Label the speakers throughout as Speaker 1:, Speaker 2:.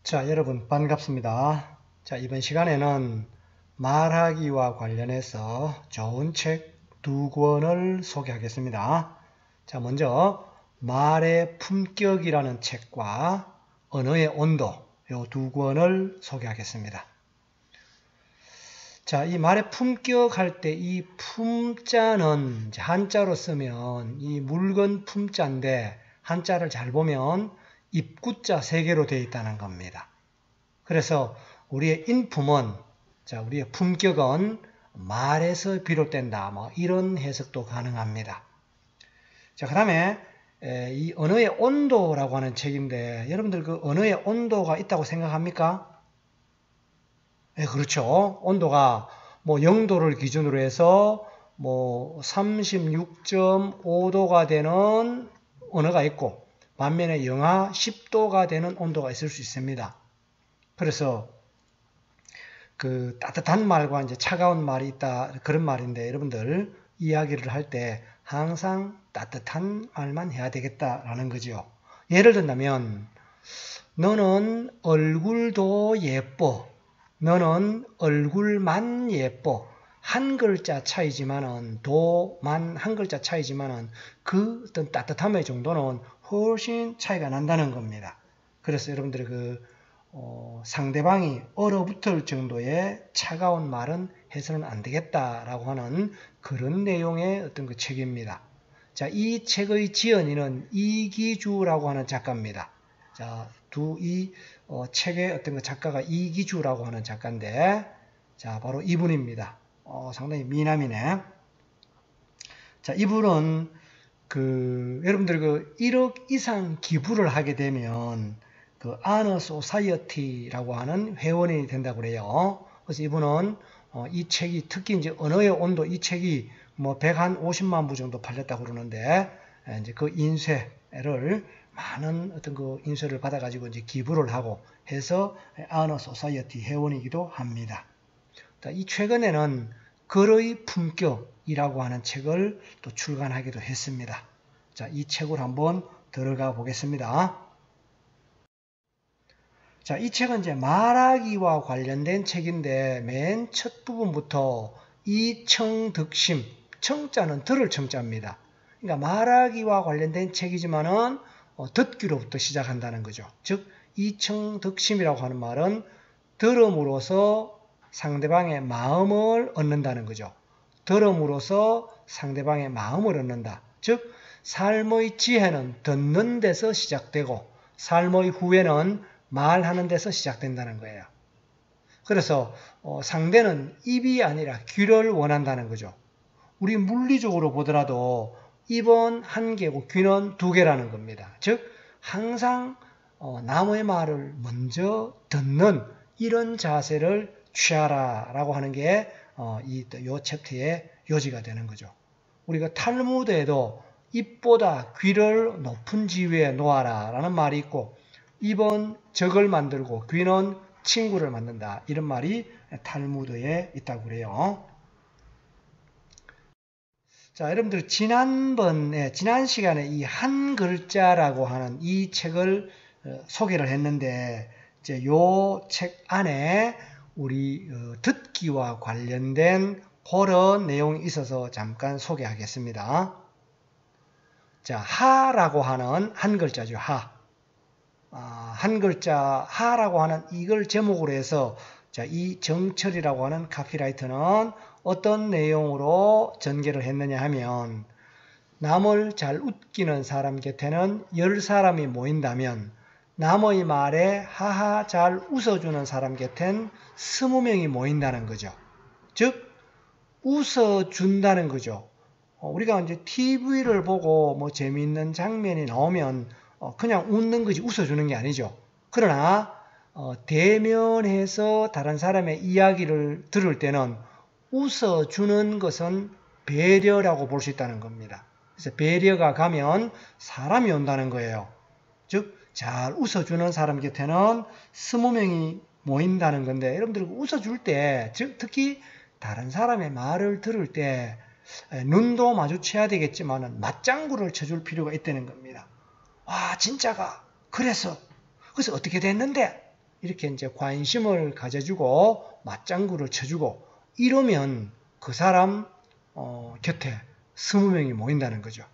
Speaker 1: 자, 여러분 반갑습니다. 자, 이번 시간에는 말하기와 관련해서 좋은 책 두 권을 소개하겠습니다. 자, 먼저 말의 품격이라는 책과 언어의 온도 이 두 권을 소개하겠습니다. 자, 이 말의 품격 할 때 이 품자는 한자로 쓰면 이 물건 품자인데 한자를 잘 보면 입구자 3개로 되어 있다는 겁니다. 그래서 우리의 인품은, 우리의 품격은 말에서 비롯된다. 이런 해석도 가능합니다. 자, 그 다음에 이 언어의 온도라고 하는 책인데 여러분들 그 언어의 온도가 있다고 생각합니까? 네, 그렇죠. 온도가 0도를 기준으로 해서 36.5도가 되는 언어가 있고 반면에 영하 10도가 되는 온도가 있을 수 있습니다. 그래서 그 따뜻한 말과 이제 차가운 말이 있다 그런 말인데 여러분들 이야기를 할 때 항상 따뜻한 말만 해야 되겠다라는 거죠. 예를 든다면 너는 얼굴도 예뻐. 너는 얼굴만 예뻐. 한 글자 차이지만은 도만 한 글자 차이지만은 그 어떤 따뜻함의 정도는 훨씬 차이가 난다는 겁니다. 그래서 여러분들이 상대방이 얼어붙을 정도의 차가운 말은 해서는 안 되겠다라고 하는 그런 내용의 어떤 그 책입니다. 자, 이 책의 지연이는 이기주라고 하는 작가입니다. 자, 이 책의 어떤 그 작가가 이기주라고 하는 작가인데, 자, 바로 이분입니다. 상당히 미남이네. 자, 이분은 여러분들 1억 이상 기부를 하게 되면 아너 소사이어티라고 하는 회원이 된다고 그래요. 그래서 이분은 이 책이 특히 이제 언어의 온도 이 책이 150만 부 정도 팔렸다고 그러는데 이제 그 인쇄를 많은 어떤 그 인쇄를 받아가지고 이제 기부를 하고 해서 아너 소사이어티 회원이기도 합니다. 이 최근에는 글의 품격이라고 하는 책을 또 출간하기도 했습니다. 자, 이 책으로 한번 들어가 보겠습니다. 자, 이 책은 이제 말하기와 관련된 책인데 맨 첫 부분부터 이청득심, 청자는 들을 청자입니다. 그러니까 말하기와 관련된 책이지만은 듣기로부터 시작한다는 거죠. 즉 이청득심이라고 하는 말은 들음으로써 상대방의 마음을 얻는다는 거죠. 들음으로써 상대방의 마음을 얻는다. 즉 삶의 지혜는 듣는 데서 시작되고 삶의 후회는 말하는 데서 시작된다는 거예요. 그래서 상대는 입이 아니라 귀를 원한다는 거죠. 우리 물리적으로 보더라도 입은 1개고 귀는 2개라는 겁니다. 즉 항상 남의 말을 먼저 듣는 이런 자세를 취하라라고 하는 게 이 챕터의 요지가 되는 거죠. 우리가 탈무드에도 입보다 귀를 높은 지위에 놓아라라는 말이 있고 입은 적을 만들고 귀는 친구를 만든다. 이런 말이 탈무드에 있다고 그래요. 자, 여러분들 지난 시간에 이 한 글자라고 하는 이 책을 소개를 했는데 이제 요 책 안에 우리 듣기와 관련된 그런 내용이 있어서 잠깐 소개하겠습니다. 자, 하라고 하는 한 글자죠. 한 글자 하라고 하는 이걸 제목으로 해서 자, 이 정철이라고 하는 카피라이터는 어떤 내용으로 전개를 했느냐 하면 남을 잘 웃기는 사람 곁에는 10사람이 모인다면 남의 말에 하하 잘 웃어주는 사람 곁엔 20명이 모인다는 거죠. 즉 웃어준다는 거죠. 우리가 이제 TV를 보고 재미있는 장면이 나오면 그냥 웃는 거지 웃어주는 게 아니죠. 그러나 대면해서 다른 사람의 이야기를 들을 때는 웃어주는 것은 배려라고 볼 수 있다는 겁니다. 그래서 배려가 가면 사람이 온다는 거예요. 즉 잘 웃어주는 사람 곁에는 20명이 모인다는 건데 여러분들 웃어줄 때 즉 특히 다른 사람의 말을 들을 때 눈도 마주쳐야 되겠지만 맞장구를 쳐줄 필요가 있다는 겁니다. 와 진짜가 그래서 어떻게 됐는데 이렇게 이제 관심을 가져주고 맞장구를 쳐주고 이러면 그 사람 곁에 20명이 모인다는 거죠.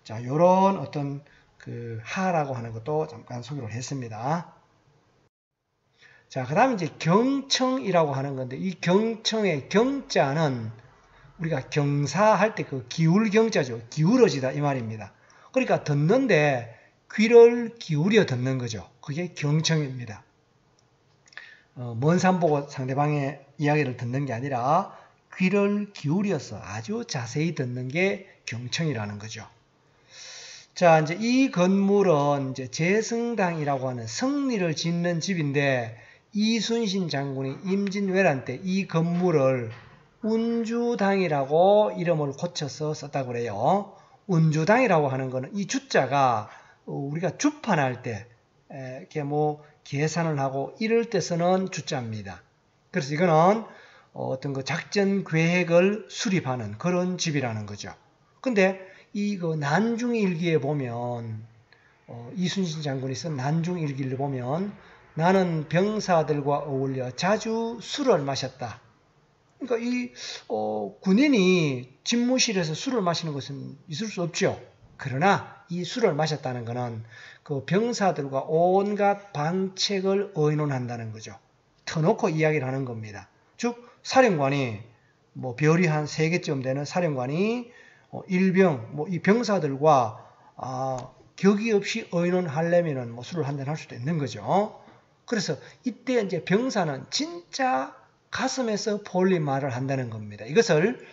Speaker 1: 자, 요런 어떤 그 하라고 하는 것도 잠깐 소개를 했습니다. 자, 그 다음에 이제 경청이라고 하는 건데, 이 경청의 경자는 우리가 경사할 때 그 기울 경자죠. 기울어지다 이 말입니다. 그러니까 듣는데 귀를 기울여 듣는 거죠. 그게 경청입니다. 먼 산 보고 상대방의 이야기를 듣는 게 아니라 귀를 기울여서 아주 자세히 듣는 게 경청이라는 거죠. 자, 이제 이 건물은 이제 재성당이라고 하는 성리를 짓는 집인데 이순신 장군이 임진왜란 때 이 건물을 운주당이라고 이름을 고쳐서 썼다고 그래요. 운주당이라고 하는 거는 이 주자가 우리가 주판할 때 이렇게 뭐 계산을 하고 이럴 때 쓰는 주자입니다. 그래서 이거는 어떤 그 작전 계획을 수립하는 그런 집이라는 거죠. 근데 이 그 난중일기에 보면 이순신 장군이 쓴 난중일기를 보면 나는 병사들과 어울려 자주 술을 마셨다. 그러니까 이 군인이 집무실에서 술을 마시는 것은 있을 수 없죠. 그러나 이 술을 마셨다는 것은 그 병사들과 온갖 방책을 의논한다는 거죠. 터놓고 이야기를 하는 겁니다. 즉 사령관이 뭐 별이 한 3개쯤 되는 사령관이 일병 뭐 이 병사들과 격의 없이 의논하려면은 뭐 술을 한잔 할 수도 있는 거죠. 그래서 이때 이제 병사는 진짜 가슴에서 볼린 말을 한다는 겁니다. 이것을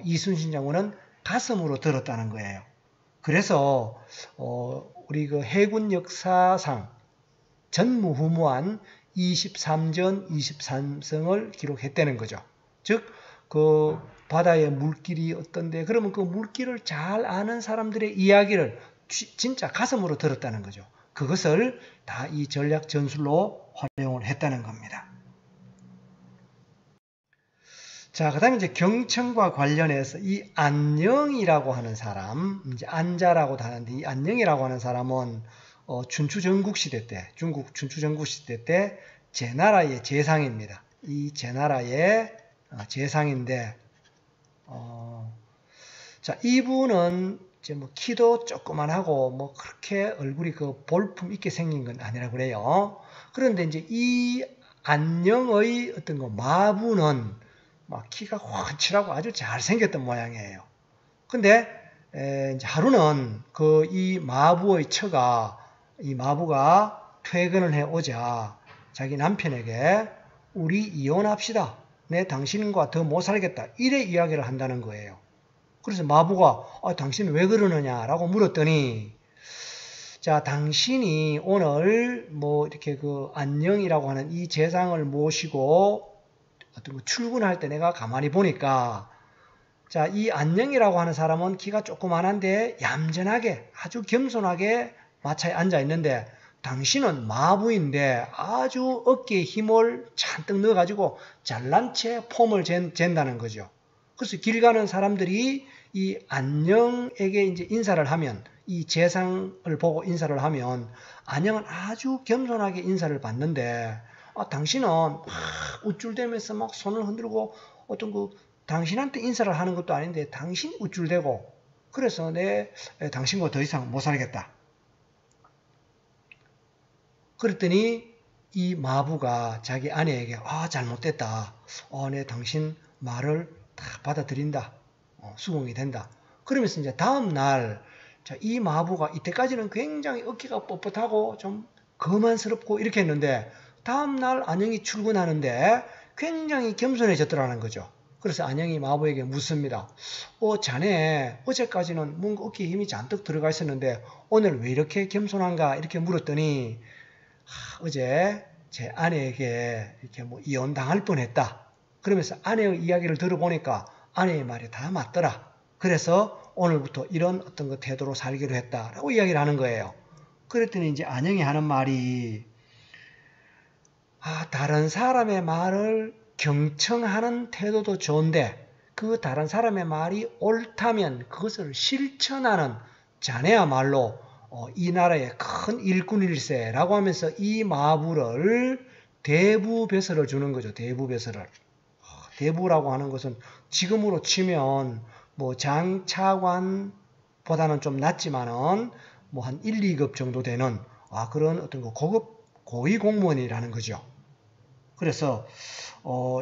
Speaker 1: 이순신 장군은 가슴으로 들었다는 거예요. 그래서 우리 그 해군 역사상 전무후무한 23전 23승을 기록했다는 거죠. 즉 그 바다의 물길이 어떤데 그러면 그 물길을 잘 아는 사람들의 이야기를 진짜 가슴으로 들었다는 거죠. 그것을 다 이 전략 전술로 활용을 했다는 겁니다. 자, 그 다음에 이제 경청과 관련해서 이 안녕이라고 하는 사람, 이제 안자라고도 하는데 이 안녕이라고 하는 사람은 춘추전국 시대 때, 중국 춘추전국 시대 때 제나라의 재상입니다. 이 제나라의 재상인데, 자, 이분은 이제 뭐 키도 조그만하고 뭐 그렇게 얼굴이 그 볼품 있게 생긴 건 아니라 그래요. 그런데 이제 이 안녕의 어떤 그 마부는 막 키가 훤칠하고 아주 잘생겼던 모양이에요. 근데 이제 하루는 그 이 마부의 처가 이 마부가 퇴근을 해 오자 자기 남편에게 우리 이혼합시다. 내 당신과 더 못 살겠다. 이래 이야기를 한다는 거예요. 그래서 마부가 당신은 왜 그러느냐라고 물었더니 자, 당신이 오늘 뭐 이렇게 그 안녕이라고 하는 이 재상을 모시고 어떤 그 출근할 때 내가 가만히 보니까 자, 이 안녕이라고 하는 사람은 키가 조그만한데 얌전하게 아주 겸손하게 마차에 앉아 있는데 당신은 마부인데 아주 어깨에 힘을 잔뜩 넣어가지고 잘난 채 폼을 잰다는 거죠. 그래서 길 가는 사람들이 이 안녕에게 이제 인사를 하면 이 재상을 보고 인사를 하면 안녕은 아주 겸손하게 인사를 받는데 당신은 막 우쭐대면서 막 손을 흔들고 어떤 그 당신한테 인사를 하는 것도 아닌데 당신 우쭐대고 그래서 당신과 더 이상 못 살겠다. 그랬더니 이 마부가 자기 아내에게 잘못됐다. 내 당신 말을 다 받아들인다. 수긍이 된다. 그러면서 이제 다음 날 이 마부가 이때까지는 굉장히 어깨가 뻣뻣하고 좀 거만스럽고 이렇게 했는데 다음 날 안녕이 출근하는데 굉장히 겸손해졌더라는 거죠. 그래서 안녕이 마부에게 묻습니다. 자네 어제까지는 뭔가 어깨에 힘이 잔뜩 들어가 있었는데 오늘 왜 이렇게 겸손한가 이렇게 물었더니 어제 제 아내에게 이렇게 뭐 이혼당할 뻔했다. 그러면서 아내의 이야기를 들어보니까 아내의 말이 다 맞더라. 그래서 오늘부터 이런 어떤 그 태도로 살기로 했다라고 이야기를 하는 거예요. 그랬더니 이제 안녕이 하는 말이 다른 사람의 말을 경청하는 태도도 좋은데 그 다른 사람의 말이 옳다면 그것을 실천하는 자네야말로 이 나라의 큰 일꾼일세라고 하면서 이 마부를 대부배설을 주는 거죠. 대부배설을. 대부라고 하는 것은 지금으로 치면 뭐 장차관보다는 좀 낮지만은 뭐 한 1, 2급 정도 되는 그런 어떤 고급 고위 공무원이라는 거죠. 그래서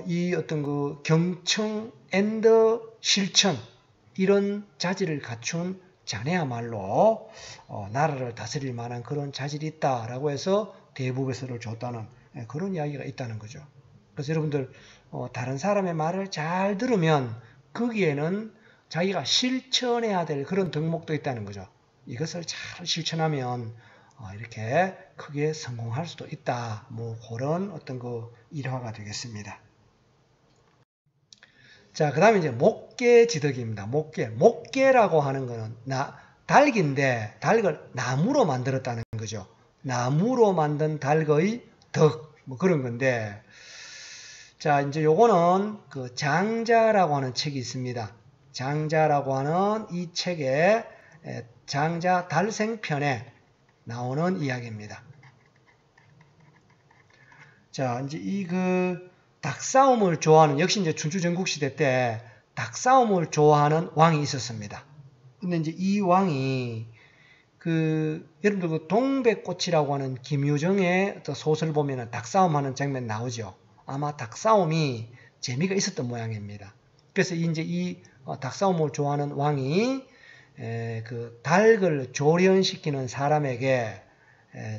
Speaker 1: 이 어떤 그 경청 앤더 실천 이런 자질을 갖춘 자네야말로 나라를 다스릴 만한 그런 자질이 있다라고 해서 대부배설을 줬다는 그런 이야기가 있다는 거죠. 그래서 여러분들 다른 사람의 말을 잘 들으면 거기에는 자기가 실천해야 될 그런 덕목도 있다는 거죠. 이것을 잘 실천하면 이렇게 크게 성공할 수도 있다. 뭐 그런 어떤 그 일화가 되겠습니다. 자, 그 다음에 이제 목계지덕입니다. 목계라고 하는 거는 닭인데 닭을 나무로 만들었다는 거죠. 나무로 만든 닭의 덕, 뭐 그런 건데, 자, 이제 요거는 그 장자라고 하는 책이 있습니다. 장자라고 하는 이 책에 장자 달생편에 나오는 이야기입니다. 자, 이제 이 닭싸움을 좋아하는, 역시 이제 춘추전국시대 때 닭싸움을 좋아하는 왕이 있었습니다. 근데 이제 이 왕이 여러분들 그 동백꽃이라고 하는 김유정의 어떤 소설 보면은 닭싸움 하는 장면 나오죠. 아마 닭싸움이 재미가 있었던 모양입니다. 그래서 이제 이 닭싸움을 좋아하는 왕이 그 닭을 조련시키는 사람에게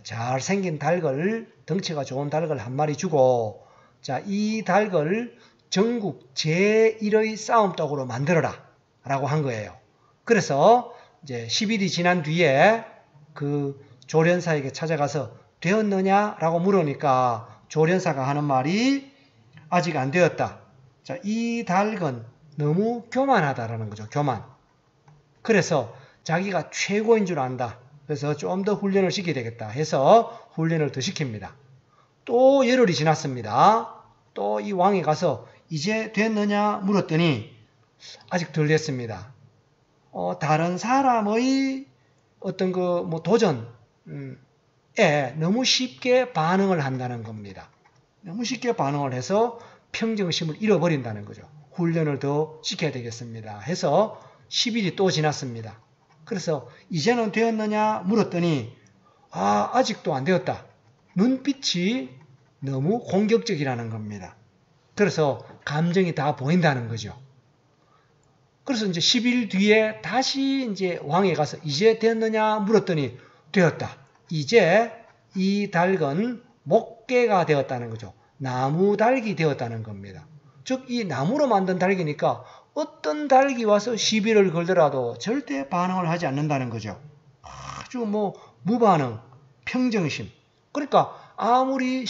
Speaker 1: 잘생긴 닭을, 덩치가 좋은 닭을 한 마리 주고, 자, 이 닭을 전국 제1의 싸움닭으로 만들어라 라고 한 거예요. 그래서 이제 10일이 지난 뒤에 그 조련사에게 찾아가서 되었느냐라고 물으니까 조련사가 하는 말이 아직 안 되었다. 자, 이 닭은 너무 교만하다라는 거죠. 교만. 그래서 자기가 최고인 줄 안다. 그래서 좀 더 훈련을 시켜야 되겠다 해서 훈련을 더 시킵니다. 또 열흘이 지났습니다. 또 이 왕이 가서 이제 됐느냐 물었더니 아직 덜 됐습니다. 다른 사람의 어떤 뭐 도전에 너무 쉽게 반응을 한다는 겁니다. 너무 쉽게 반응을 해서 평정심을 잃어버린다는 거죠. 훈련을 더 시켜야 되겠습니다. 해서 10일이 또 지났습니다. 그래서 이제는 되었느냐 물었더니 아직도 안 되었다. 눈빛이 너무 공격적이라는 겁니다. 그래서 감정이 다 보인다는 거죠. 그래서 이제 10일 뒤에 다시 이제 왕에 가서 이제 되었느냐 물었더니 되었다. 이제 이 닭은 목계가 되었다는 거죠. 나무 닭이 되었다는 겁니다. 즉 이 나무로 만든 닭이니까 어떤 닭이 와서 시비를 걸더라도 절대 반응을 하지 않는다는 거죠. 아주 뭐 무반응, 평정심. 그러니까 아무리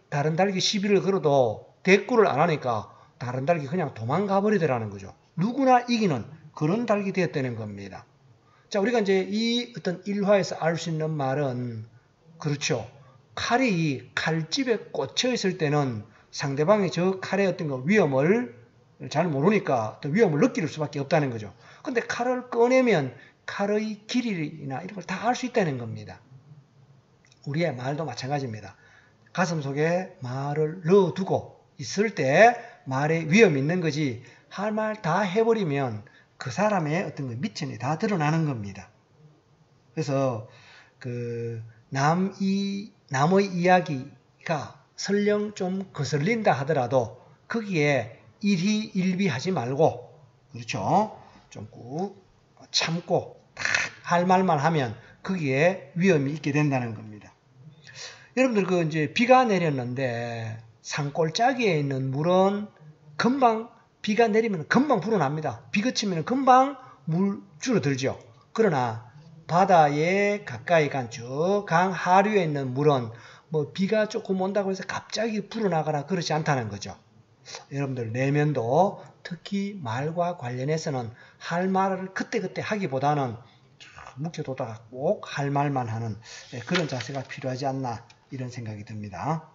Speaker 1: 다른 닭이 시비를 걸어도 대꾸를 안 하니까 다른 닭이 그냥 도망가 버리더라는 거죠. 누구나 이기는 그런 닭이 되었다는 겁니다. 자, 우리가 이제 이 어떤 일화에서 알 수 있는 말은, 그렇죠. 칼이 칼집에 꽂혀 있을 때는 상대방이 저 칼의 어떤 그 위험을 잘 모르니까 또 위험을 느낄 수밖에 없다는 거죠. 근데 칼을 꺼내면 칼의 길이나 이런 걸 다 알 수 있다는 겁니다. 우리의 말도 마찬가지입니다. 가슴 속에 말을 넣어두고 있을 때 말에 위험이 있는 거지, 할 말 다 해버리면 그 사람의 어떤 그 미천이 다 드러나는 겁니다. 그래서 남의 이야기가 설령 좀 거슬린다 하더라도 거기에 일희일비하지 말고, 그렇죠? 좀 꾹 참고 딱 할 말만 하면 거기에 위험이 있게 된다는 겁니다. 여러분들 이제 비가 내렸는데 산골짜기에 있는 물은 금방 비가 내리면 금방 불어납니다. 비 그치면 금방 물 줄어들죠. 그러나 바다에 가까이 간 쭉 강 하류에 있는 물은 뭐 비가 조금 온다고 해서 갑자기 불어나거나 그렇지 않다는 거죠. 여러분들 내면도 특히 말과 관련해서는 할 말을 그때그때 하기보다는 묵혀두다가 꼭 할 말만 하는 그런 자세가 필요하지 않나, 이런 생각이 듭니다.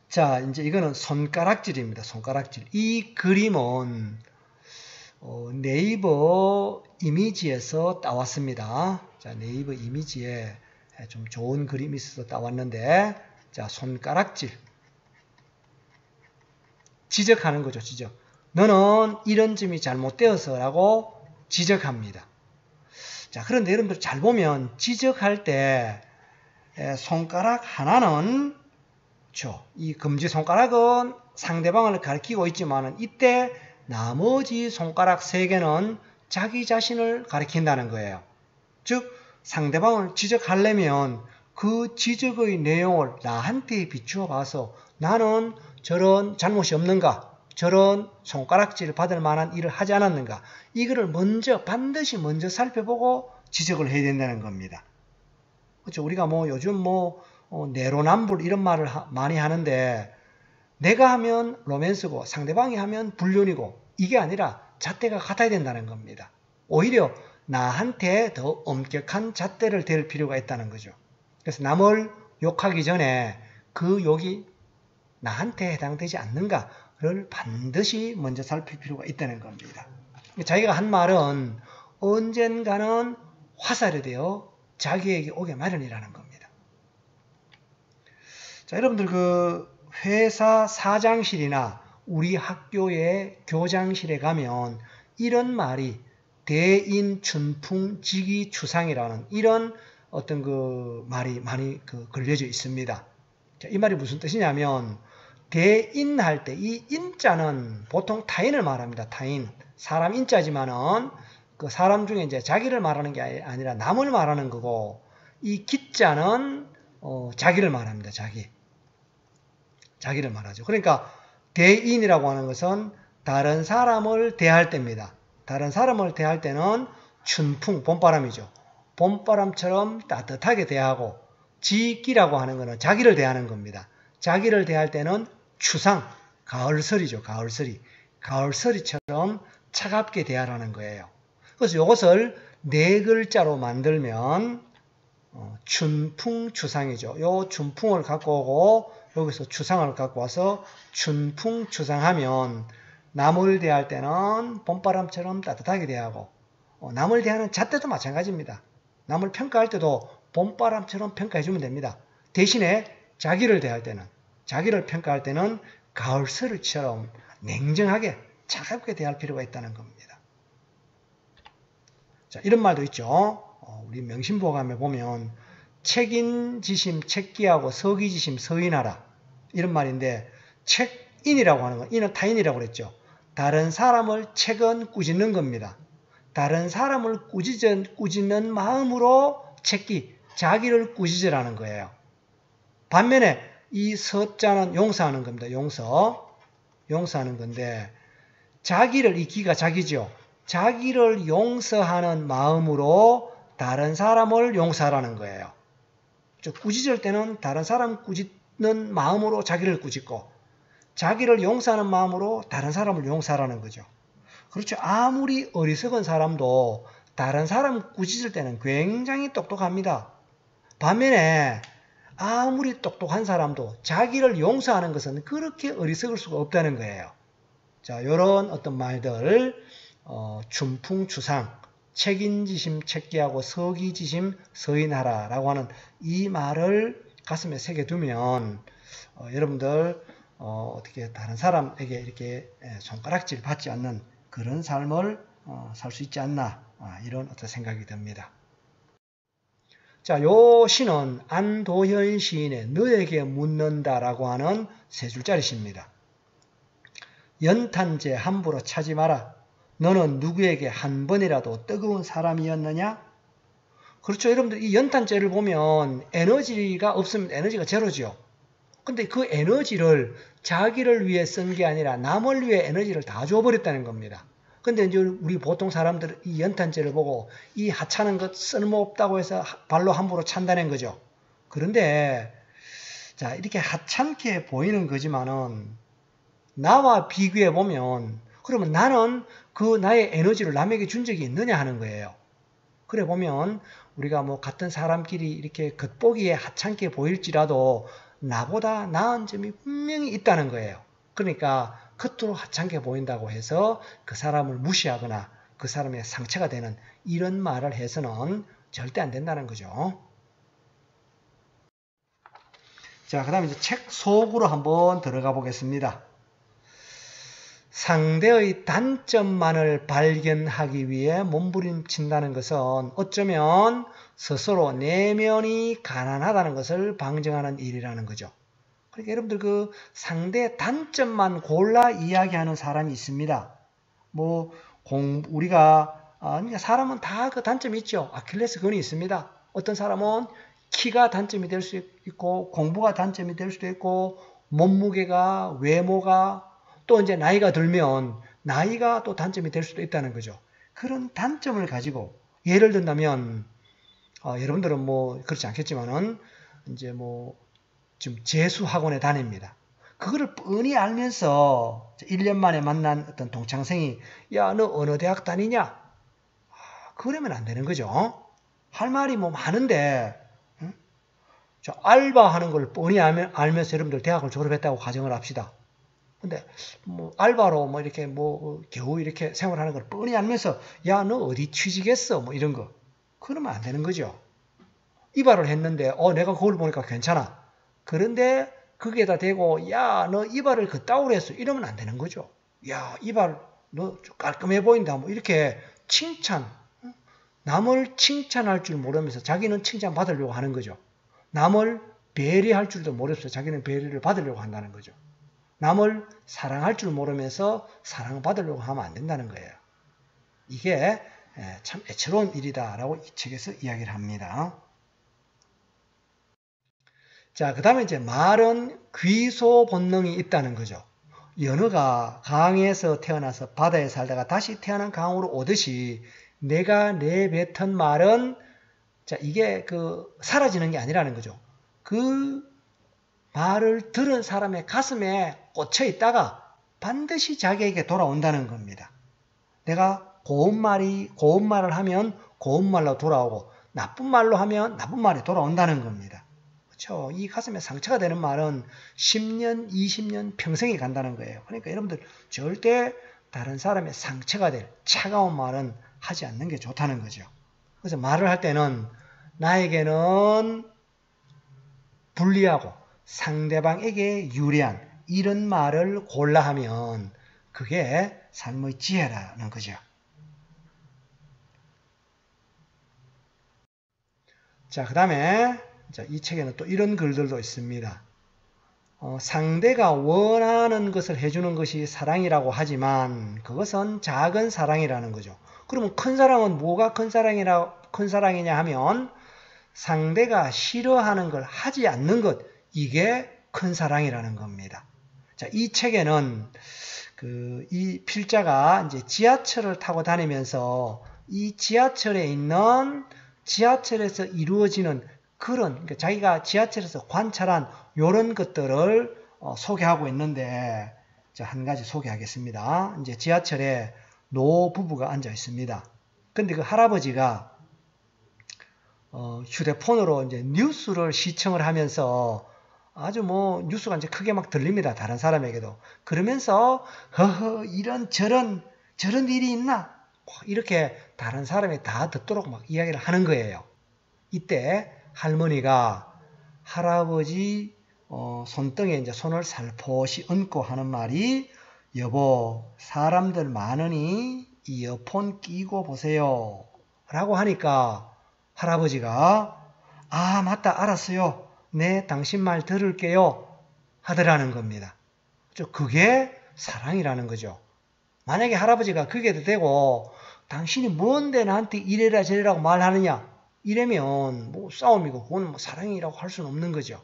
Speaker 1: 자, 이제 이거는 손가락질입니다. 손가락질. 이 그림은 네이버 이미지에서 따왔습니다. 자, 네이버 이미지에 좀 좋은 그림이 있어서 따왔는데, 자, 손가락질. 지적하는 거죠, 지적. 너는 이런 점이 잘못되어서 라고 지적합니다. 자, 그런데 여러분들 잘 보면 지적할 때 손가락 하나는, 이 검지손가락은 상대방을 가리키고 있지만 이때 나머지 손가락 3개는 자기 자신을 가리킨다는 거예요. 즉 상대방을 지적하려면 그 지적의 내용을 나한테 비추어 봐서 나는 저런 잘못이 없는가, 저런 손가락질을 받을 만한 일을 하지 않았는가, 이거를 반드시 먼저 살펴보고 지적을 해야 된다는 겁니다. 그렇죠? 우리가 요즘 내로남불 이런 말을 많이 하는데, 내가 하면 로맨스고 상대방이 하면 불륜이고, 이게 아니라 잣대가 같아야 된다는 겁니다. 오히려 나한테 더 엄격한 잣대를 댈 필요가 있다는 거죠. 그래서 남을 욕하기 전에 그 욕이 나한테 해당되지 않는가를 반드시 먼저 살필 필요가 있다는 겁니다. 자기가 한 말은 언젠가는 화살이 되어 자기에게 오게 마련이라는 겁니다. 자, 여러분들 회사 사장실이나 우리 학교의 교장실에 가면 이런 말이 대인춘풍지기추상이라는 이런 어떤 말이 많이 걸려져 있습니다. 자, 이 말이 무슨 뜻이냐면, 대인할 때 이 인자는 보통 타인을 말합니다. 타인. 사람 인자지만은 그 사람 중에 이제 자기를 말하는 게 아니라 남을 말하는 거고, 이 기자는 자기를 말합니다. 자기를 말하죠. 그러니까 대인이라고 하는 것은 다른 사람을 대할 때입니다. 다른 사람을 대할 때는 춘풍, 봄바람이죠. 봄바람처럼 따뜻하게 대하고, 지기라고 하는 것은 자기를 대하는 겁니다. 자기를 대할 때는 추상, 가을서리죠. 가을서리처럼 차갑게 대하라는 거예요. 그래서 이것을 4글자로 만들면 춘풍추상이죠. 요 춘풍을 갖고 오고 여기서 추상을 갖고 와서 춘풍추상하면, 남을 대할 때는 봄바람처럼 따뜻하게 대하고, 남을 대하는 잣대도 마찬가지입니다. 남을 평가할 때도 봄바람처럼 평가해주면 됩니다. 대신에 자기를 평가할 때는 가을서리처럼 냉정하게 차갑게 대할 필요가 있다는 겁니다. 자, 이런 말도 있죠. 우리 명심보감에 보면 책인지심 책기하고 서기지심 서인하라, 이런 말인데, 책인이라고 하는 건, 인은 타인이라고 그랬죠. 다른 사람을 책은 꾸짖는 겁니다. 다른 사람을 꾸짖는 마음으로 책기, 자기를 꾸짖으라는 거예요. 반면에 이 서자는 용서하는 겁니다. 용서하는 건데, 이 기가 자기죠. 자기를 용서하는 마음으로 다른 사람을 용서하라는 거예요. 즉 꾸짖을 때는 다른 사람 꾸짖는 마음으로 자기를 꾸짖고, 자기를 용서하는 마음으로 다른 사람을 용서하라는 거죠. 그렇죠. 아무리 어리석은 사람도 다른 사람 꾸짖을 때는 굉장히 똑똑합니다. 반면에 아무리 똑똑한 사람도 자기를 용서하는 것은 그렇게 어리석을 수가 없다는 거예요. 자, 이런 어떤 말들, 춘풍추상, 책인지심 책기하고 서기지심 서인하라 라고 하는 이 말을 가슴에 새겨두면 여러분들 어떻게 다른 사람에게 이렇게 손가락질 받지 않는 그런 삶을 살 수 있지 않나, 이런 어떤 생각이 듭니다. 자, 요 시는 안도현 시인의 너에게 묻는다라고 하는 3줄짜리 시입니다. 연탄재 함부로 차지 마라. 너는 누구에게 한 번이라도 뜨거운 사람이었느냐? 그렇죠. 여러분들 이 연탄재를 보면 에너지가 없으면 에너지가 제로죠. 근데 그 에너지를 자기를 위해 쓴 게 아니라 남을 위해 에너지를 다 줘버렸다는 겁니다. 근데 이제 우리 보통 사람들은 이 연탄재를 보고 이 하찮은 것 쓸모없다고 해서 발로 함부로 찬다는 거죠. 그런데 자, 이렇게 하찮게 보이는 거지만은 나와 비교해 보면, 그러면 나는 그 나의 에너지를 남에게 준 적이 있느냐 하는 거예요. 그래 보면 우리가 같은 사람끼리 이렇게 겉보기에 하찮게 보일지라도 나보다 나은 점이 분명히 있다는 거예요. 그러니까 겉으로 하찮게 보인다고 해서 그 사람을 무시하거나 그 사람의 상처가 되는 이런 말을 해서는 절대 안 된다는 거죠. 자, 그 다음에 이제 책 속으로 한번 들어가 보겠습니다. 상대의 단점만을 발견하기 위해 몸부림친다는 것은 어쩌면 스스로 내면이 가난하다는 것을 방증하는 일이라는 거죠. 그러니까 여러분들 그 상대의 단점만 골라 이야기하는 사람이 있습니다. 뭐 우리가 사람은 다 그 단점이 있죠. 아킬레스건이 있습니다. 어떤 사람은 키가 단점이 될 수 있고 공부가 단점이 될 수도 있고 몸무게가 외모가 또 이제 나이가 들면 나이가 또 단점이 될 수도 있다는 거죠. 그런 단점을 가지고 예를 든다면 여러분들은 뭐 그렇지 않겠지만은 이제 뭐 지금 재수 학원에 다닙니다. 그거를 뻔히 알면서 1년 만에 만난 어떤 동창생이 야, 너 어느 대학 다니냐? 그러면 안 되는 거죠. 할 말이 뭐 많은데 저 알바하는 걸 뻔히 알면서 여러분들 대학을 졸업했다고 가정을 합시다. 근데 뭐 알바로 뭐 이렇게 뭐 겨우 이렇게 생활하는 걸 뻔히 알면서 야, 너 어디 취직했어? 뭐 이런 거. 그러면 안 되는 거죠. 이발을 했는데 내가 그걸 보니까 괜찮아. 그런데 거기에다 대고 야, 너 이발을 그따구로 했어. 이러면 안 되는 거죠. 야, 이발 너 깔끔해 보인다. 뭐 이렇게 칭찬. 남을 칭찬할 줄 모르면서 자기는 칭찬 받으려고 하는 거죠. 남을 배려할 줄도 모르면서 자기는 배려를 받으려고 한다는 거죠. 남을 사랑할 줄 모르면서 사랑받으려고 하면 안 된다는 거예요. 이게 참 애처로운 일이다라고 이 책에서 이야기를 합니다. 자, 그 다음에 이제 말은 귀소 본능이 있다는 거죠. 연어가 강에서 태어나서 바다에 살다가 다시 태어난 강으로 오듯이 내가 내뱉은 말은 자, 이게 사라지는 게 아니라는 거죠. 그 말을 들은 사람의 가슴에 꽂혀 있다가 반드시 자기에게 돌아온다는 겁니다. 내가 고운 말을 하면 고운 말로 돌아오고 나쁜 말로 하면 나쁜 말이 돌아온다는 겁니다. 그렇죠? 이 가슴에 상처가 되는 말은 10년, 20년, 평생이 간다는 거예요. 그러니까 여러분들 절대 다른 사람의 상처가 될 차가운 말은 하지 않는 게 좋다는 거죠. 그래서 말을 할 때는 나에게는 불리하고 상대방에게 유리한 이런 말을 골라 하면 그게 삶의 지혜라는 거죠. 자, 그 다음에 이 책에는 또 이런 글들도 있습니다. 상대가 원하는 것을 해주는 것이 사랑이라고 하지만 그것은 작은 사랑이라는 거죠. 그러면 큰 사랑은 뭐가 큰 사랑이냐 하면 상대가 싫어하는 걸 하지 않는 것, 이게 큰 사랑이라는 겁니다. 자, 이 책에는 이 필자가 이제 지하철을 타고 다니면서 이 지하철에 있는 지하철에서 이루어지는 그러니까 자기가 지하철에서 관찰한 이런 것들을 소개하고 있는데, 자, 한 가지 소개하겠습니다. 이제 지하철에 노 부부가 앉아 있습니다. 근데 그 할아버지가 휴대폰으로 이제 뉴스를 시청을 하면서 아주 뭐 뉴스가 이제 크게 막 들립니다. 다른 사람에게도. 그러면서 허허 이런 저런 일이 있나? 이렇게 다른 사람이 다 듣도록 막 이야기를 하는 거예요. 이때 할머니가 할아버지 손등에 이제 손을 살포시 얹고 하는 말이 여보 사람들 많으니 이어폰 끼고 보세요 라고 하니까 할아버지가 아 맞다 알았어요. 네 당신 말 들을게요 하더라는 겁니다. 그게 사랑이라는 거죠. 만약에 할아버지가 그게 되고 당신이 뭔데 나한테 이래라 저래라고 말하느냐 이러면 뭐 싸움이고 그건 뭐 사랑이라고 할 수는 없는 거죠.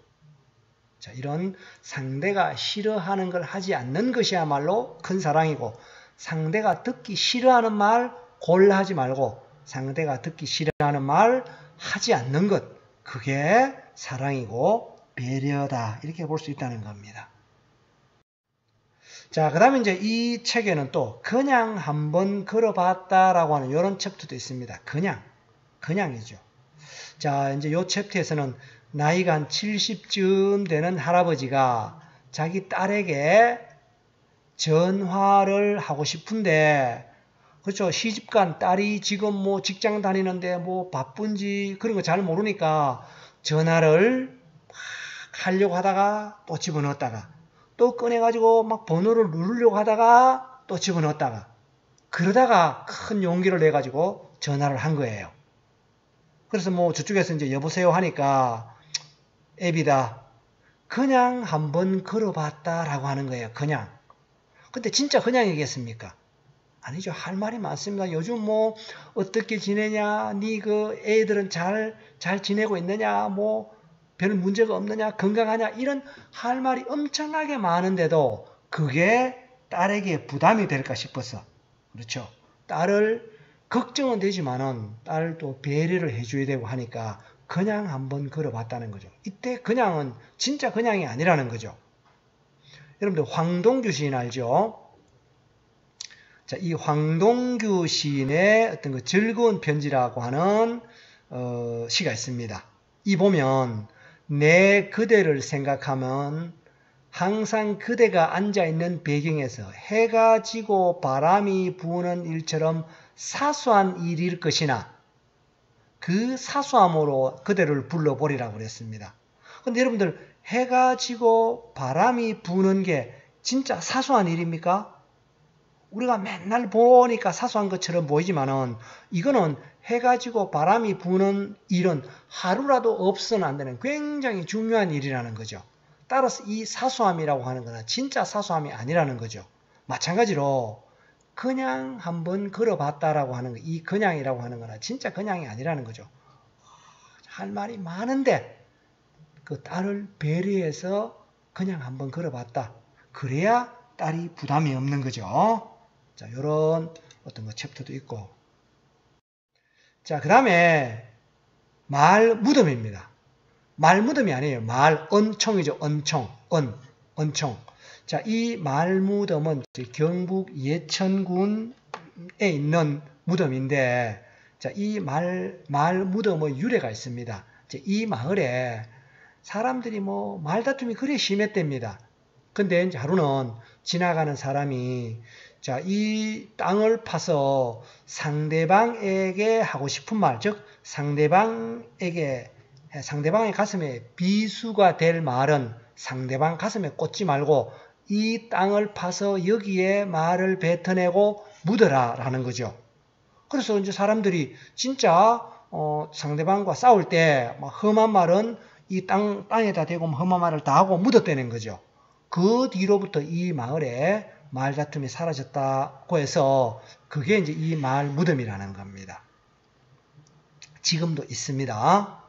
Speaker 1: 자, 이런 상대가 싫어하는 걸 하지 않는 것이야말로 큰 사랑이고 상대가 듣기 싫어하는 말 골라 하지 말고 상대가 듣기 싫어하는 말 하지 않는 것 그게 사랑이고 배려다 이렇게 볼 수 있다는 겁니다. 자, 그 다음에 이제 이 책에는 또 그냥 한번 걸어봤다라고 하는 이런 챕터도 있습니다. 그냥이죠. 자, 이제 이 챕터에서는 나이가 한 70쯤 되는 할아버지가 자기 딸에게 전화를 하고 싶은데, 그렇죠. 시집간 딸이 지금 뭐 직장 다니는데 뭐 바쁜지 그런 거 잘 모르니까 전화를 막 하려고 하다가 또 집어넣었다가 또 꺼내가지고 막 번호를 누르려고 하다가 또 집어넣었다가 그러다가 큰 용기를 내가지고 전화를 한 거예요. 그래서 뭐 저쪽에서 이제 여보세요 하니까 애비다. 그냥 한번 걸어봤다라고 하는 거예요. 그냥. 근데 진짜 그냥이겠습니까? 아니죠. 할 말이 많습니다. 요즘 뭐 어떻게 지내냐, 니 그 애들은 잘 지내고 있느냐, 뭐 별 문제가 없느냐, 건강하냐 이런 할 말이 엄청나게 많은데도 그게 딸에게 부담이 될까 싶어서 그렇죠. 딸을 걱정은 되지만은 딸을 또 배려를 해줘야 되고 하니까 그냥 한번 걸어봤다는 거죠. 이때 그냥은 진짜 그냥이 아니라는 거죠. 여러분들 황동규 시인 알죠? 자, 이 황동규 시인의 어떤 그 즐거운 편지라고 하는 시가 있습니다. 이 보면 내 그대를 생각하면 항상 그대가 앉아있는 배경에서 해가 지고 바람이 부는 일처럼 사소한 일일 것이나 그 사소함으로 그대를 불러보리라고 그랬습니다. 근데 여러분들 해가 지고 바람이 부는 게 진짜 사소한 일입니까? 우리가 맨날 보니까 사소한 것처럼 보이지만은 이거는 해가 지고 바람이 부는 일은 하루라도 없어는 안 되는 굉장히 중요한 일이라는 거죠. 따라서 이 사소함이라고 하는 거는 진짜 사소함이 아니라는 거죠. 마찬가지로 그냥 한번 걸어봤다라고 하는 거, 이 그냥이라고 하는 거는 진짜 그냥이 아니라는 거죠. 할 말이 많은데 그 딸을 배려해서 그냥 한번 걸어봤다. 그래야 딸이 부담이 없는 거죠. 자, 요런 어떤 거 챕터도 있고. 자, 그 다음에 말 무덤입니다. 말 무덤이 아니에요. 말 언총이죠. 언총. 자, 이 말 무덤은 경북 예천군에 있는 무덤인데, 자, 이 말 무덤의 유래가 있습니다. 이 마을에 사람들이 뭐 말다툼이 그리 심했답니다. 근데 이제 하루는 지나가는 사람이 자, 이 땅을 파서 상대방에게 하고 싶은 말, 즉 상대방의 가슴에 비수가 될 말은 상대방 가슴에 꽂지 말고 이 땅을 파서 여기에 말을 뱉어내고 묻어라 라는 거죠. 그래서 이제 사람들이 진짜 상대방과 싸울 때 험한 말은 이 땅에다 대고 험한 말을 다 하고 묻었다는 거죠. 그 뒤로부터 이 마을에 말다툼이 사라졌다고 해서 그게 이제 이 말 무덤이라는 겁니다. 지금도 있습니다.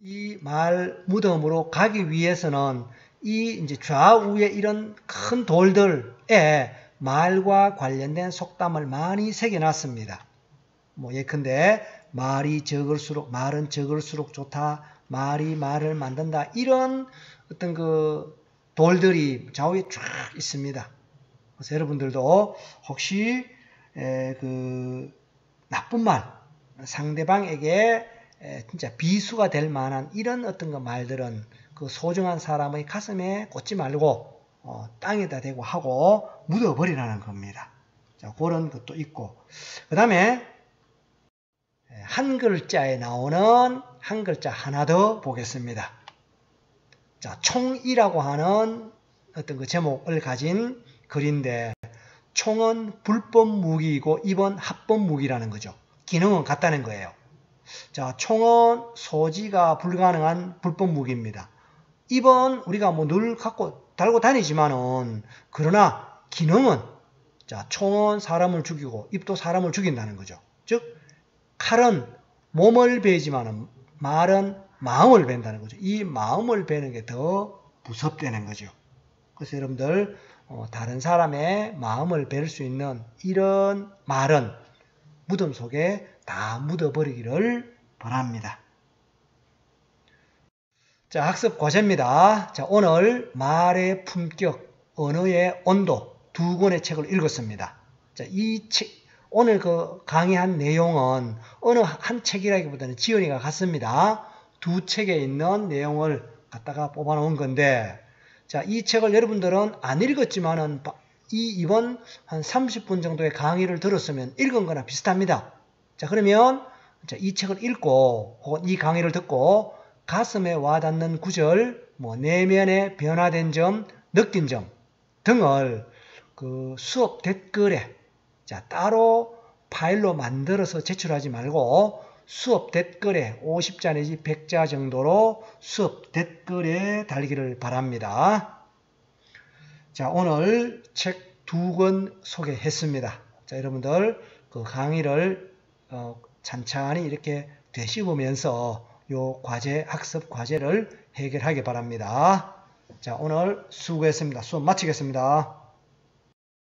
Speaker 1: 이 말 무덤으로 가기 위해서는 이 이제 좌우에 이런 큰 돌들에 말과 관련된 속담을 많이 새겨놨습니다. 뭐 예컨대 말은 적을수록 좋다. 말이 말을 만든다. 이런 어떤 그 돌들이 좌우에 쫙 있습니다. 그래서 여러분들도 혹시 그 나쁜 말, 상대방에게 진짜 비수가 될 만한 이런 어떤 그 말들은 그 소중한 사람의 가슴에 꽂지 말고 땅에다 대고 하고 묻어버리라는 겁니다. 자, 그런 것도 있고. 그 다음에 한 글자에 나오는 한 글자 하나 더 보겠습니다. 자, 총이라고 하는 어떤 그 제목을 가진 글인데, 총은 불법 무기이고 입은 합법 무기라는 거죠. 기능은 같다는 거예요. 자, 총은 소지가 불가능한 불법 무기입니다. 입은 우리가 뭐 늘 달고 다니지만은, 그러나 기능은, 자, 총은 사람을 죽이고 입도 사람을 죽인다는 거죠. 즉, 칼은 몸을 베지만은 말은 마음을 벤다는 거죠. 이 마음을 베는 게 더 무섭다는 거죠. 그래서 여러분들 다른 사람의 마음을 벨 수 있는 이런 말은 무덤 속에 다 묻어버리기를 바랍니다. 자, 학습 과제입니다. 자, 오늘 말의 품격, 언어의 온도 두 권의 책을 읽었습니다. 자, 이 책, 오늘 그 강의한 내용은 어느 한 책이라기보다는 지연이가 같습니다. 두 책에 있는 내용을 갖다가 뽑아 놓은 건데, 자, 이 책을 여러분들은 안 읽었지만은 이번 한 30분 정도의 강의를 들었으면 읽은 거나 비슷합니다. 자, 그러면 이 책을 읽고 혹은 이 강의를 듣고 가슴에 와닿는 구절, 내면에 변화된 점, 느낀 점 등을 그 수업 댓글에 따로 파일로 만들어서 제출하지 말고 수업 댓글에 50자 내지 100자 정도로 수업 댓글에 달기를 바랍니다. 자, 오늘 책 2권 소개했습니다. 자, 여러분들 그 강의를 찬찬히 이렇게 되씹으면서 요 학습 과제를 해결하기 바랍니다. 자, 오늘 수고했습니다. 수업 마치겠습니다.